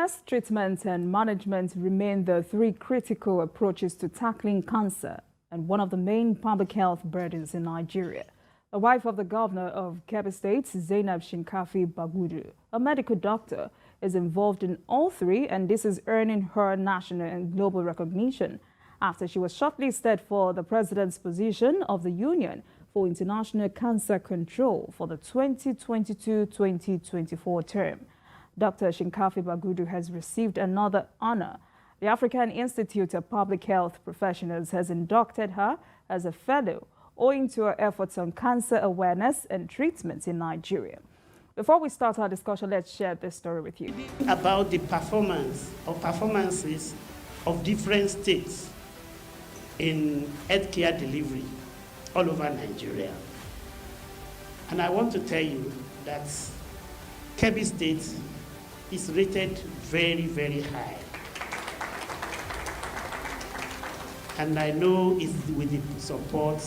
As treatment and management remain the three critical approaches to tackling cancer and one of the main public health burdens in Nigeria. The wife of the governor of Kebbi State, Zainab Shinkafi-Bagudu, a medical doctor, is involved in all three, and this is earning her national and global recognition after she was shortlisted for the president's position of the Union for International Cancer Control for the 2022-2024 term. Dr. Shinkafi-Bagudu has received another honor. The African Institute of Public Health Professionals has inducted her as a fellow owing to her efforts on cancer awareness and treatment in Nigeria. Before we start our discussion, let's share this story with you. About the performances of different states in healthcare delivery all over Nigeria. And I want to tell you that Kebbi State is rated very, very high. And I know it's with the support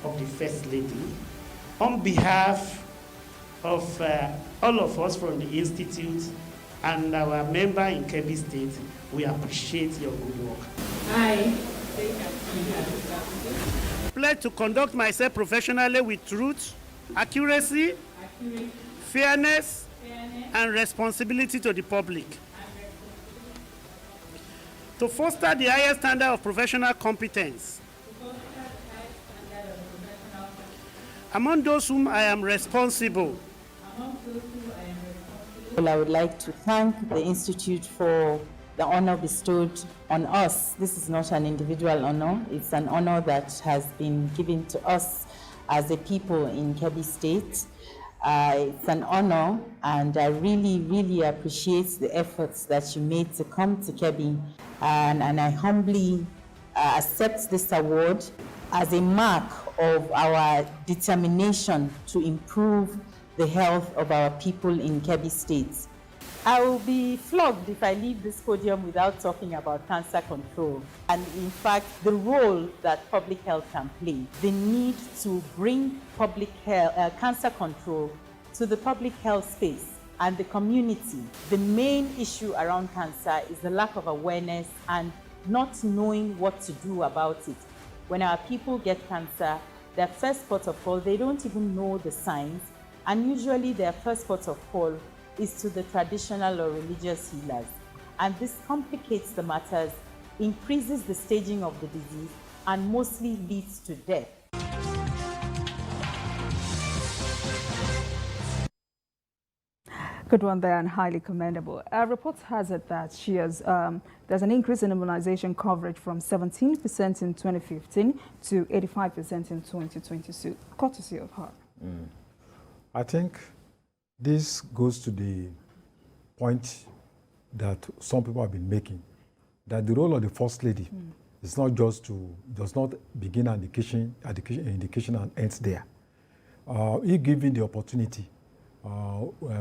of the First Lady. On behalf of all of us from the Institute and our member in Kebbi State, we appreciate your good work. I pledge to conduct myself professionally with truth, accuracy, fairness, and responsibility to the public. To foster the highest standard of professional competence. Among those whom I am responsible. I would like to thank the Institute for the honor bestowed on us. This is not an individual honor. It's an honor that has been given to us as a people in Kebbi State. It's an honor, and I really, really appreciate the efforts that you made to come to Kebbi. And I humbly accept this award as a mark of our determination to improve the health of our people in Kebbi State. I will be flogged if I leave this podium without talking about cancer control and, in fact, the role that public health can play. The need to bring public health, cancer control to the public health space and the community. The main issue around cancer is the lack of awareness and not knowing what to do about it. When our people get cancer, their first port of call, they don't even know the signs, and usually their first port of call is to the traditional or religious healers. And this complicates the matters, increases the staging of the disease, and mostly leads to death. Good one there, and highly commendable. Reports has it that she has there's an increase in immunization coverage from 17% in 2015 to 85% in 2022, courtesy of her. I think this goes to the point that some people have been making, that the role of the First Lady is not just does not begin at the education and ends there. If given the opportunity,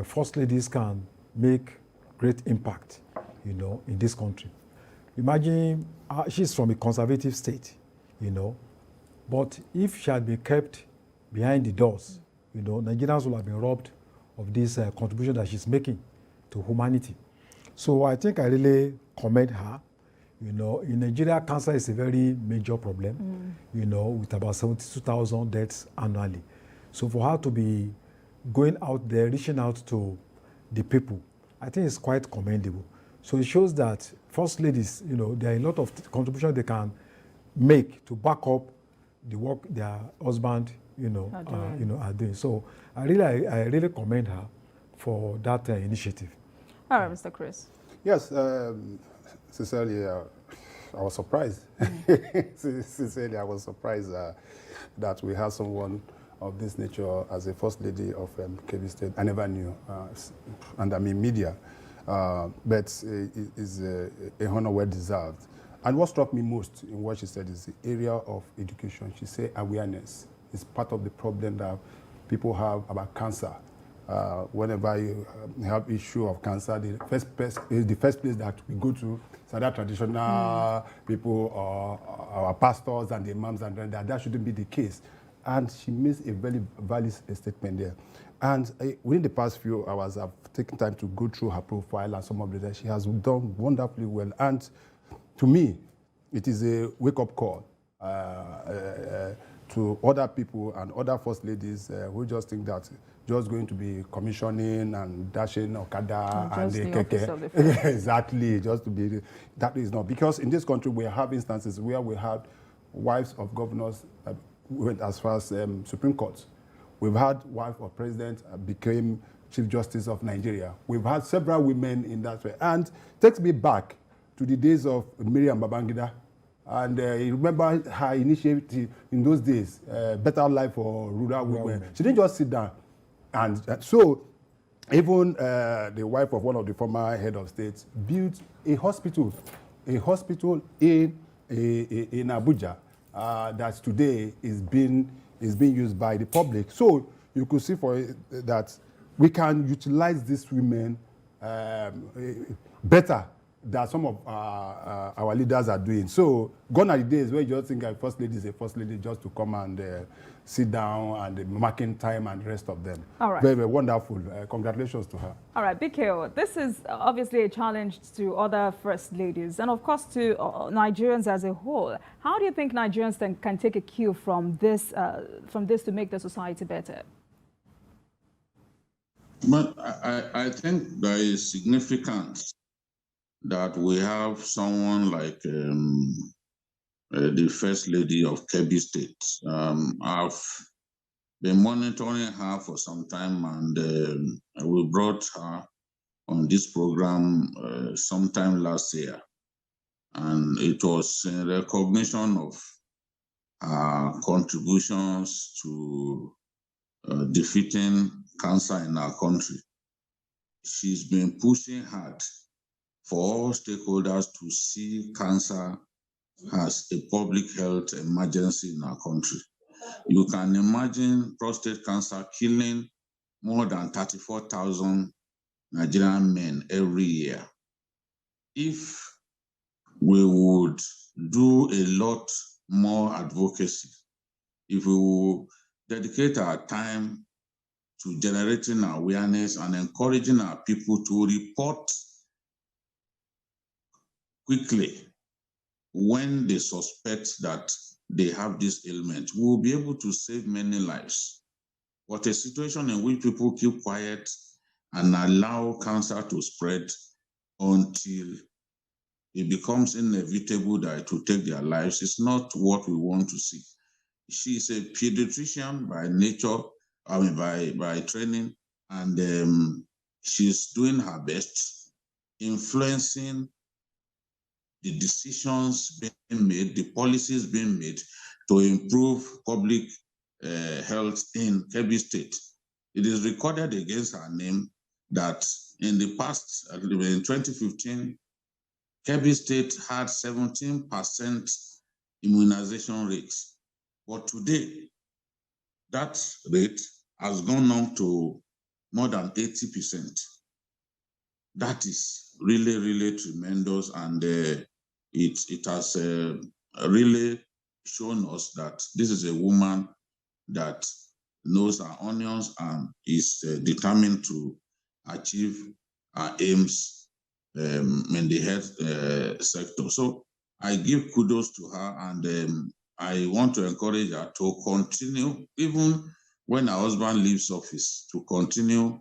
First Ladies can make great impact, in this country. Imagine she's from a conservative state, but if she had been kept behind the doors, Nigerians would have been robbed of this contribution that she's making to humanity. So I think I really commend her. In Nigeria, cancer is a very major problem, with about 72,000 deaths annually. So for her to be going out there, reaching out to the people, I think it's quite commendable. So it shows that First Ladies, there are a lot of contributions they can make to back up the work their husband, are doing. So I really commend her for that initiative. All right, Mr. Chris. Yes, sincerely, I was surprised. Sincerely, I was surprised that we have someone of this nature as a First Lady of Kebbi State. I never knew, and I mean media, but it is a honor well deserved. And what struck me most in what she said is the area of education. She said awareness is part of the problem that people have about cancer. Whenever you have issue of cancer, the first place that we go to is either traditional people or our pastors and the imams, and that shouldn't be the case. And she makes a very valid statement there. And within the past few hours, I've taken time to go through her profile and some of the. She has done wonderfully well. And to me, it is a wake-up call to other people and other first ladies who just think that just going to be commissioning and dashing Okada and the keke. Exactly, just to be, that is not. Because in this country, we have instances where we have wives of governors went as far as Supreme Court. We've had wife of president became Chief Justice of Nigeria. We've had several women in that way. And it takes me back to the days of Miriam Babangida. And you remember her initiative in those days, Better Life for Rural Women. She didn't just sit down. And so even the wife of one of the former head of states built a hospital in Abuja that today is being used by the public. So you could see for that we can utilize these women better than some of our leaders are doing. So gone are the days where you just think a first lady is a first lady just to come and sit down and marking time and the rest of them. All right. Very, very wonderful. Congratulations to her. All right, BKO, this is obviously a challenge to other first ladies and, of course, to Nigerians as a whole. How do you think Nigerians can take a cue from this to make the society better? But I think there is significance that we have someone like the First Lady of Kebbi State. I've been monitoring her for some time, and we brought her on this program sometime last year. And it was in recognition of her contributions to defeating cancer in our country. She's been pushing hard for all stakeholders to see cancer as a public health emergency in our country. You can imagine prostate cancer killing more than 34,000 Nigerian men every year. If we would do a lot more advocacy, if we would dedicate our time to generating awareness and encouraging our people to report quickly when they suspect that they have this ailment, we will be able to save many lives. But a situation in which people keep quiet and allow cancer to spread until it becomes inevitable that it will take their lives is not what we want to see. She is a pediatrician by nature, by training, and she's doing her best, influencing the decisions being made, the policies being made to improve public health in Kebbi State. It is recorded against her name that in the past, in 2015, Kebbi State had 17% immunization rates. But today, that rate has gone on to more than 80%. That is really, really tremendous, and it has really shown us that this is a woman that knows her onions and is determined to achieve her aims in the health sector. So I give kudos to her, and I want to encourage her to continue, even when her husband leaves office, to continue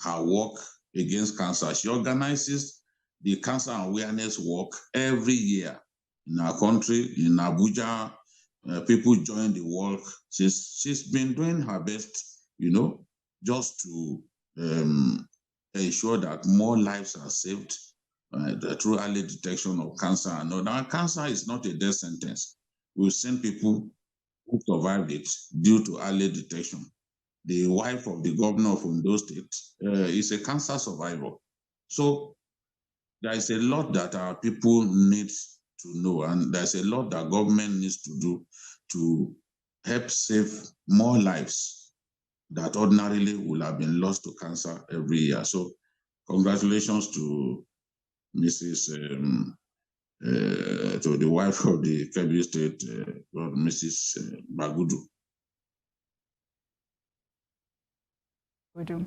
her work against cancer. She organizes the cancer awareness walk every year in our country, in Abuja. People join the walk. She's been doing her best, just to ensure that more lives are saved through early detection of cancer. Now, cancer is not a death sentence. We've seen people who survived it due to early detection. The wife of the governor of Ondo State is a cancer survivor. So there is a lot that our people need to know, and there's a lot that government needs to do to help save more lives that ordinarily would have been lost to cancer every year. So congratulations to Mrs. To the wife of the Kebbi State, Mrs. Bagudu. We do.